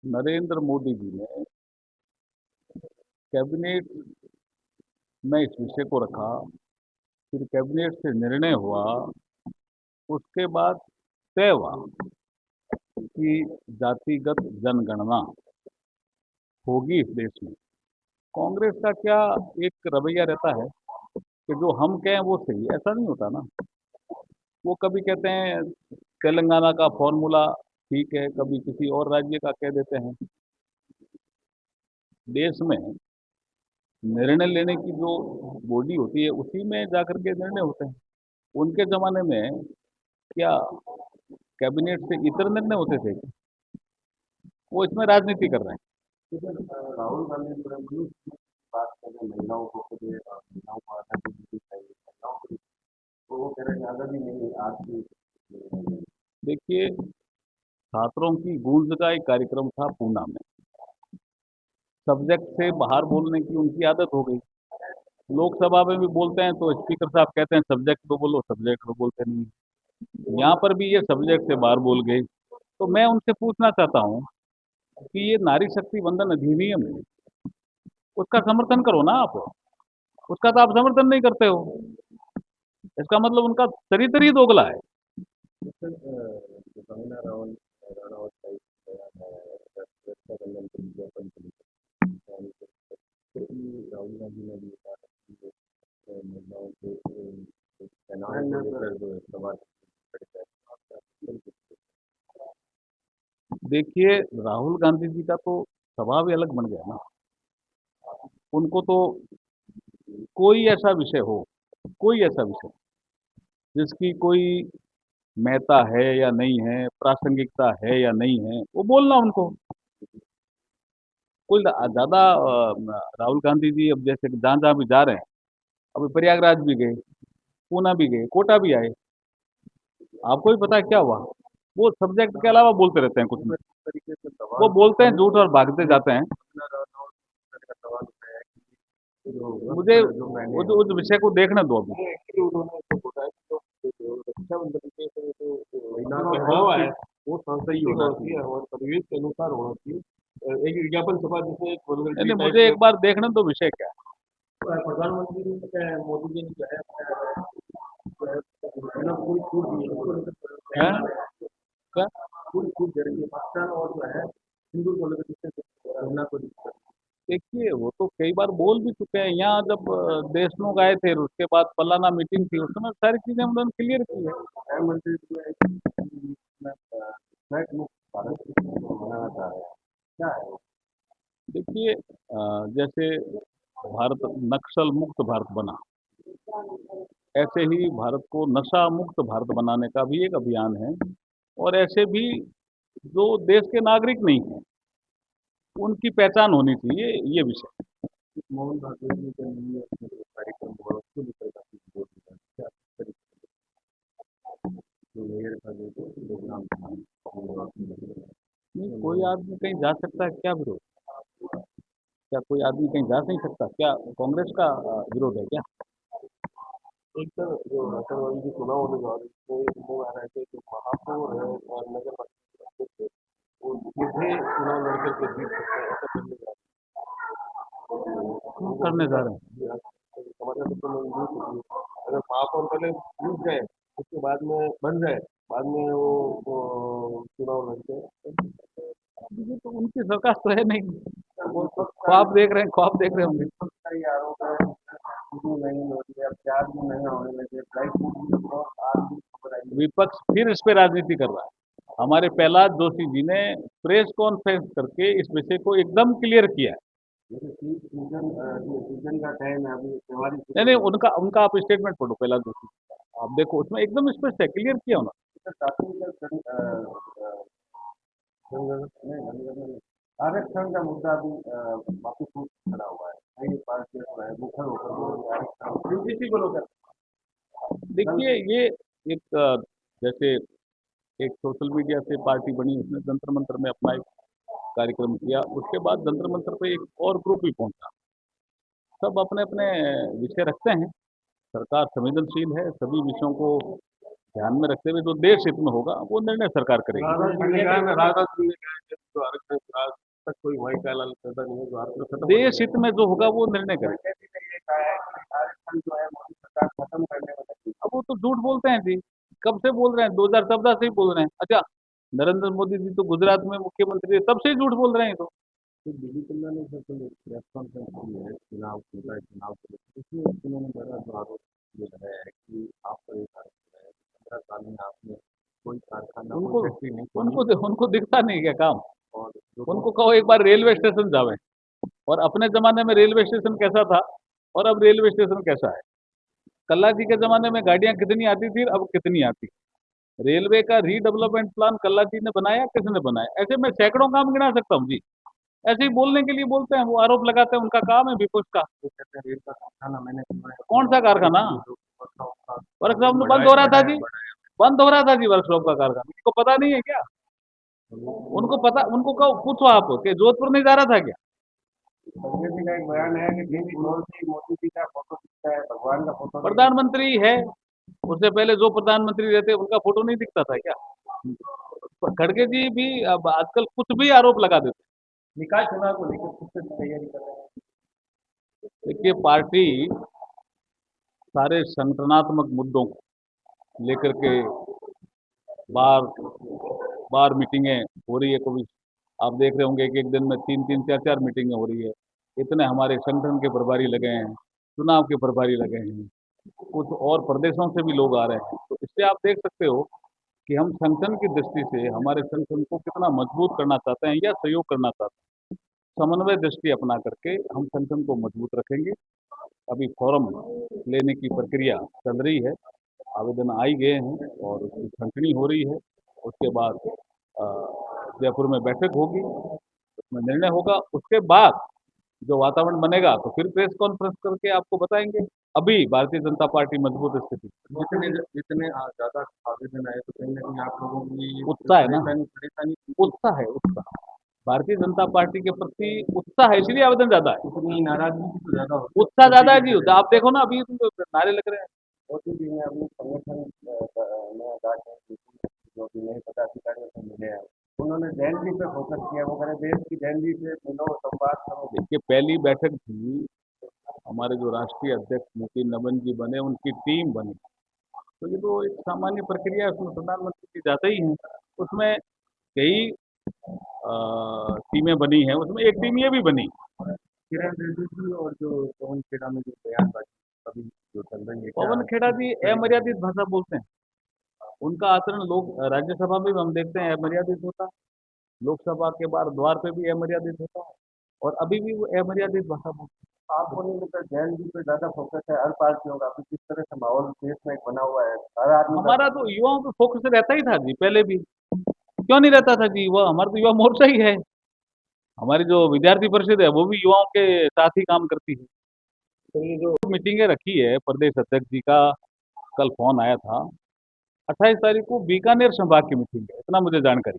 नरेंद्र मोदी जी ने कैबिनेट में इस विषय को रखा। फिर कैबिनेट से निर्णय हुआ। उसके बाद तय हुआ कि जातिगत जनगणना होगी इस देश में। कांग्रेस का क्या एक रवैया रहता है कि जो हम कहें वो सही है, ऐसा नहीं होता ना। वो कभी कहते हैं तेलंगाना का फॉर्मूला ठीक है, कभी किसी और राज्य का कह देते हैं। देश में निर्णय लेने की जो बॉडी होती है उसी में जाकर के निर्णय होते हैं। उनके जमाने में क्या कैबिनेट से इतर निर्णय होते थे? वो इसमें राजनीति कर रहे हैं। राहुल गांधी जो है बात कर रहे हैं महिलाओं को खुद महिलाओं को आज़ादी देनी चाहिए महिलाओं को तो वो कह रहे हैं आज़ादी नहीं है आज की। देखिए, छात्रों की गूंज का एक कार्यक्रम था पूना में। सब्जेक्ट से बाहर बोलने की उनकी आदत हो गई। लोकसभा में भी बोलते हैं तो स्पीकर साहब कहते हैं सब्जेक्ट पे बोलो, सब्जेक्ट पे बोलते नहीं। यहाँ पर भी ये सब्जेक्ट से बाहर बोल गई। तो मैं उनसे पूछना चाहता हूँ कि ये नारी शक्ति वंदन अधिनियम है, उसका समर्थन करो ना आप। उसका तो आप समर्थन नहीं करते हो। इसका मतलब उनका चरित्र ही दोगला है। सर जो कंगना रावल राणावत का एक बयान है रक्षाबंधन के विज्ञापन के लिए तो राहुल गांधी ने भी कहा कि महिलाओं के पहनावे को लेकर जो है सवाल खड़े हैं। देखिए, राहुल गांधी जी का तो स्वभाव ही अलग बन गया ना। उनको तो कोई ऐसा विषय हो, कोई ऐसा विषय जिसकी कोई महत्ता है या नहीं है, प्रासंगिकता है या नहीं है, वो बोलना उनको। कोई ज्यादा राहुल गांधी जी अब जैसे जहां जहां भी जा रहे हैं, अभी प्रयागराज भी गए, पूना भी गए, कोटा भी आए। आपको भी पता है क्या हुआ? वो सब्जेक्ट के अलावा बोलते रहते हैं कुछ उस नहीं। तरीके से वो सवाल बोलते हैं झूठ और भागते जाते हैं। कंगना राणावत का सवाल उठाया कि जो मुझे वस्त्र जो पहने हैं उस विषय को देखने दो अभी। एक्चुअली उन्होंने जो बोला है कि जो रक्षाबंधन के समय जो महिला पहनावा है वो सांसई होना चाहिए और परिवेश के अनुसार होना चाहिए। एक विज्ञापन छपा जिसमें एक नहीं वल्गरिटी नहीं, टाइप मुझे के एक बार देखने दो विषय क्या प्रधानमंत्री जी ने मोदी जी ने जो है बिना कोई छूट दी है उसको लेकर है। हैं? क्या? पूरी छूट दे रही है पाकिस्तान और जो है हिंदू को लेकर जिससे महिला को दिक्कत देखिए, वो तो कई बार बोल भी चुके हैं। यहाँ जब देशमुख आए थे, उसके बाद फलाना मीटिंग थी, उस समय सारी चीजें उन्होंने क्लियर की है। प्रधानमंत्री जो है फ्लैट मुक्त भारत मनाना चाह रहे हैं क्या है वो? देखिए, जैसे भारत नक्सल मुक्त भारत बना, ऐसे ही भारत को नशा मुक्त भारत बनाने का भी एक अभियान है। और ऐसे भी जो देश के नागरिक नहीं हैं, उनकी पहचान होनी चाहिए, ये विषय। मोहन भागवत जी का न्यू ईयर में जो कार्यक्रम हुआ उसको लेकर काफी विरोध हुआ क्या तरीके जो मेयर का जो प्रोग्राम था वो नहीं, कोई आदमी कहीं जा सकता है, क्या विरोध? क्या कोई आदमी कहीं जा नहीं सकता? क्या कांग्रेस का विरोध है क्या? एक तो जो राष्ट्रवादी की चुनाव होने जा रहे थे वो आ रहे थे जो महापौर है और नगर पालिका थे वो सीधे चुनाव लड़कर के जीत सकते हैं ऐसा करने जा क्यों करने जा रहे हैं? रहे हैं समाचार पत्र में न्यूज होती है अगर महापौर पहले जीत जाए उसके बाद में बन जाए बाद में वो चुनाव लड़ते हैं ये तो उनकी सरकार तो है नहीं। वो सब ख्वाब देख रहे हैं, ख्वाब देख रहे होंगे। का ही आरोप है शुरू नहीं होती है अब प्याज भी महंगा होने लगे ड्राई फ्रूट भी बहुत आज भी खबर आई विपक्ष फिर इस पे राजनीति कर रहा है। हमारे प्रहलाद जोशी जी ने प्रेस कॉन्फ्रेंस करके इस विषय को एकदम क्लियर किया है। जैसे सीजन का टाइम है अभी त्योहारी नहीं सीजन नहीं, है उनका उनका आप स्टेटमेंट पढ़ो प्रहलाद जोशी। आप देखो, उसमें एकदम स्पष्ट है, क्लियर किया उन्होंने। आरक्षण का मुद्दा भी वापस खड़ा हुआ है कई पार्टियां जो है मुखर होकर बोल रही है आरक्षण बीजेपी को लेकर देखिए, ये एक जैसे एक सोशल मीडिया से पार्टी बनी, उसने जंतर मंतर में अपना एक कार्यक्रम किया। उसके बाद जंतर मंतर पे एक और ग्रुप भी पहुंचा। सब अपने अपने विषय रखते हैं। सरकार संवेदनशील है, सभी विषयों को ध्यान में रखते हुए जो देश हित में होगा वो निर्णय सरकार करेगी। राजनाथ सिंह ने कहा है कि जो आरक्षण आज तक कोई वही काला पैदा नहीं है जो आरक्षण खत्म हो देश हित में जो होगा वो निर्णय करेगी। आरक्षण जो है मोदी सरकार खत्म करने में लगी। अब वो तो झूठ बोलते हैं जी, कब से बोल रहे हैं, 2014 से ही बोल रहे हैं। अच्छा, नरेंद्र मोदी जी तो गुजरात में मुख्यमंत्री है, तब से ही झूठ बोल रहे हैं तो। तो बीडी कल्ला ने सर कल प्रेस कॉन्फ्रेंस की है चुनाव होता है चुनाव को लेकर उसमें उन्होंने बड़ा जो आरोप ये लगाया है कि आपका एक आरोप है 15 साल में आपने कोई कारखाना उनको कोई फैक्ट्री नहीं उनको खोली उनको दिखता नहीं क्या काम? और उनको कहो एक बार रेलवे स्टेशन जावे, और अपने जमाने में रेलवे स्टेशन कैसा था और अब रेलवे स्टेशन कैसा है। कल्ला जी के जमाने में गाड़ियां कितनी आती थी, अब कितनी आती। रेलवे का रीडेवलपमेंट प्लान कल्ला जी ने बनाया, किसने बनाया? ऐसे मैं सैकड़ों काम गिना सकता हूँ जी। ऐसे ही बोलने के लिए बोलते हैं, वो आरोप लगाते हैं, उनका काम है विपक्ष का। वो कहते हैं रेल का कारखाना मैंने बनवाया कौन सा कारखाना? वर्कशॉप में बंद हो रहा था जी, बढ़ाया बंद हो रहा था जी वर्कशॉप का कारखाना। उनको पता नहीं है क्या? उनको पता, उनको कहो, पूछो आप कि जोधपुर नहीं जा रहा था क्या? संजय जी का एक बयान है कि टीवी कॉल से मोदी जी का फोटो दिखता है भगवान का फोटो प्रधानमंत्री है, उससे पहले जो प्रधानमंत्री रहते उनका फोटो नहीं दिखता था क्या? खड़गे जी भी अब आजकल कुछ भी आरोप लगा देते निकाय चुनाव को लेकर खुद से तैयारी कर रहे हैं। हैं। देखिए, पार्टी सारे संगठनात्मक मुद्दों को लेकर के बार बार मीटिंगें हो रही है। कभी आप देख रहे होंगे कि एक दिन में 3-3 4-4 मीटिंगें हो रही है। इतने हमारे संगठन के प्रभारी लगे हैं, चुनाव के प्रभारी लगे हैं, कुछ और प्रदेशों से भी लोग आ रहे हैं। तो इससे आप देख सकते हो कि हम संगठन की दृष्टि से हमारे संगठन को कितना मजबूत करना चाहते हैं या सहयोग करना चाहते हैं। समन्वय दृष्टि अपना करके हम संगठन को मजबूत रखेंगे। अभी फॉर्म लेने की प्रक्रिया चल रही है, आवेदन आई गए हैं और उसकी छंटनी हो रही है। उसके बाद अ, जयपुर में बैठक होगी, उसमें निर्णय होगा। उसके बाद जो वातावरण बनेगा तो फिर प्रेस कॉन्फ्रेंस करके आपको बताएंगे। अभी भारतीय जनता पार्टी मजबूत स्थिति, जितने जितने ज्यादा आवेदन आए तो कहीं ना कहीं आप लोगों की उत्साह है ना, परेशानी उत्साह है, उत्साह। भारतीय जनता पार्टी के प्रति उत्साह है, इसलिए आवेदन ज्यादा है। उतनी नाराजगी भी तो ज्यादा होती उत्साह ज्यादा है जी। आप देखो ना, अभी तो नारे लग रहे हैं। मोदी जी ने अपने संगठन में जाके जो भी नए पदाधिकारियों से मिले हैं उन्होंने जैनजी पे फोकस किया वो कह रहे देश की जैनजी से मिलो संवाद करो। देखिए, पहली बैठक थी, हमारे जो राष्ट्रीय अध्यक्ष नितिन नवीन जी बने, उनकी टीम बनी। तो ये तो एक सामान्य प्रक्रिया है, उसमें प्रधानमंत्री जी जाते ही हैं। उसमें कई टीमें बनी हैं, उसमें एक टीम ये भी बनी। किरण रेड्डी जी और जो पवन खेड़ा में जो बयानबाजी अभी जो चल रही है पवन खेड़ा जी अमर्यादित भाषा बोलते हैं। उनका आचरण लोग राज्यसभा में भी हम देखते हैं अमर्यादित होता है, लोकसभा के बाहर द्वार पे भी अमर्यादित होता है, और अभी भी वो अमर्यादित भाषा बोलते हैं। आपको नहीं लगता जैन जी पे ज्यादा फोकस है हर पार्टियों का अभी किस तरह से माहौल देश में एक बना हुआ है हर आदमी हमारा तो युवाओं पे फोकस रहता ही था जी, पहले भी। क्यों नहीं रहता था जी? वो हमारा तो युवा मोर्चा ही है। हमारी जो विद्यार्थी परिषद है वो भी युवाओं के साथ ही काम करती है। तो ये जो मीटिंगें रखी है प्रदेश अध्यक्ष जी का, कल फोन आया था, 28 तारीख को बीकानेर संभाग की मीटिंग है, इतना मुझे जानकारी।